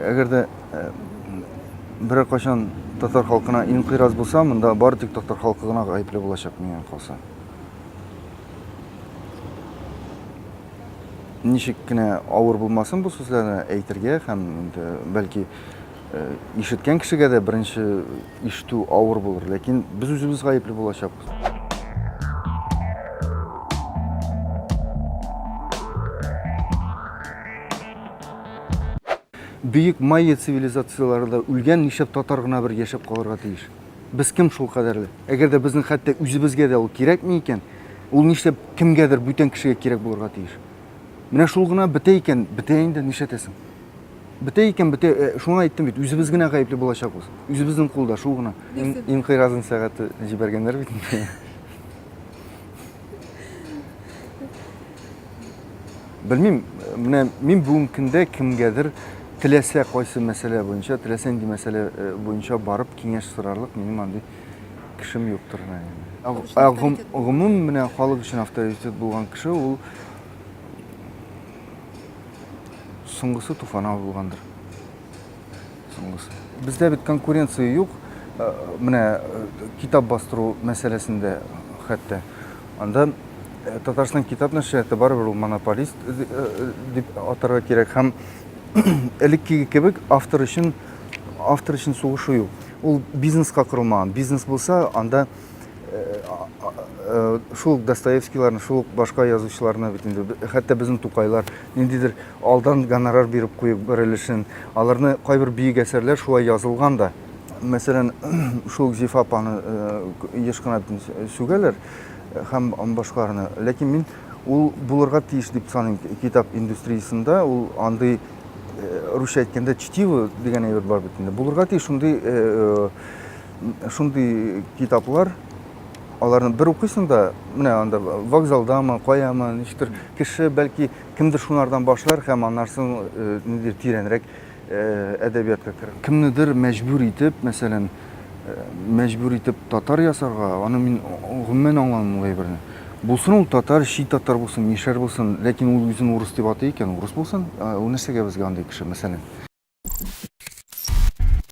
Эгерде бир качан татар халкына инкыйраз булса, мында бары тик татар халкы гына гаепле булачак менен калса. Ничек кенә авыр булмасын бу сүзләрне әйтергә һәм бәлки ишеткән кешегә дә беренче ишетү авыр булыр, ләкин без үзебез гаепле булачакбыз. Büyük Майя цивилизацияларында үлгән нишәп татар гына бер яшәп калырга тиеш. Без кем шул кадәрле? Әгәр дә безнең хәтта үзебезгә дә ул кирәкми икән, ул нишләп кемгәдер бүтән кешегә кирәк булырга тиеш? Менә шул гына бетә икән, бетә инде нишләтәсең? Бетә икән, бетә, шуңа әйттем бит, үзебез генә гаепле булачакбыз. Үзебезнең кулда шул гына. Инкыйразын сәгате җибәргәннәр бит. Белмим, менә мин бүген көндә кемгәдер теләсә кайсы мәсьәлә буенча, теләсә нинди мәсьәлә буенча барып киңәш сорарлык минем андый кешем юктыр. Гомум менә халык өчен авторитет булган кеше ул соңгысы Туфанов булгандыр. Соңгысы. Бездә бит конкуренция юк. Менә китап бастыру мәсьәләсендә хәтта анда Татарстан китап нәшрияты барыбер ул монополист дип атарга кирәк һәм элеккеге кебек автор өчен сугышу юк. Ул бизнеска корылмаган. Бизнес булса, анда шул Достоевскийларны, шул башка язучыларны бит инде, хәтта безнең Тукайлар ниндидер алдан гонорар биреп куеп берелешен, аларны кайбер бийек әсәрләр шулай язылган да. Мәсәлән, шул Зифа апаны еш кына сүгәләр һәм башкаларны. Ләкин мин ул булырга тиеш дип саныйм китап индустриясында, ул андый русча әйткәндә чтиво дигән әйбер бар бит инде. Булырга тиеш шундый китаплар, аларны бер укыйсың да, менә анда вокзалдамы, каямы, ничектер кеше бәлки кемдер шунардан башлар һәм аннарсын ниндидер тирәнрәк әдәбиятка керә. Кемнедер мәҗбүр итеп, мәсәлән, татар ясарга, аны мин гомумән аңламыйм әйберне. Булсын ул татар, ши татар булсын, мишәр булсын, ләкин ул үзен урыс дип атый икән, урыс булсын, ул нәрсәгә безгә андый кеше, мәсәлән.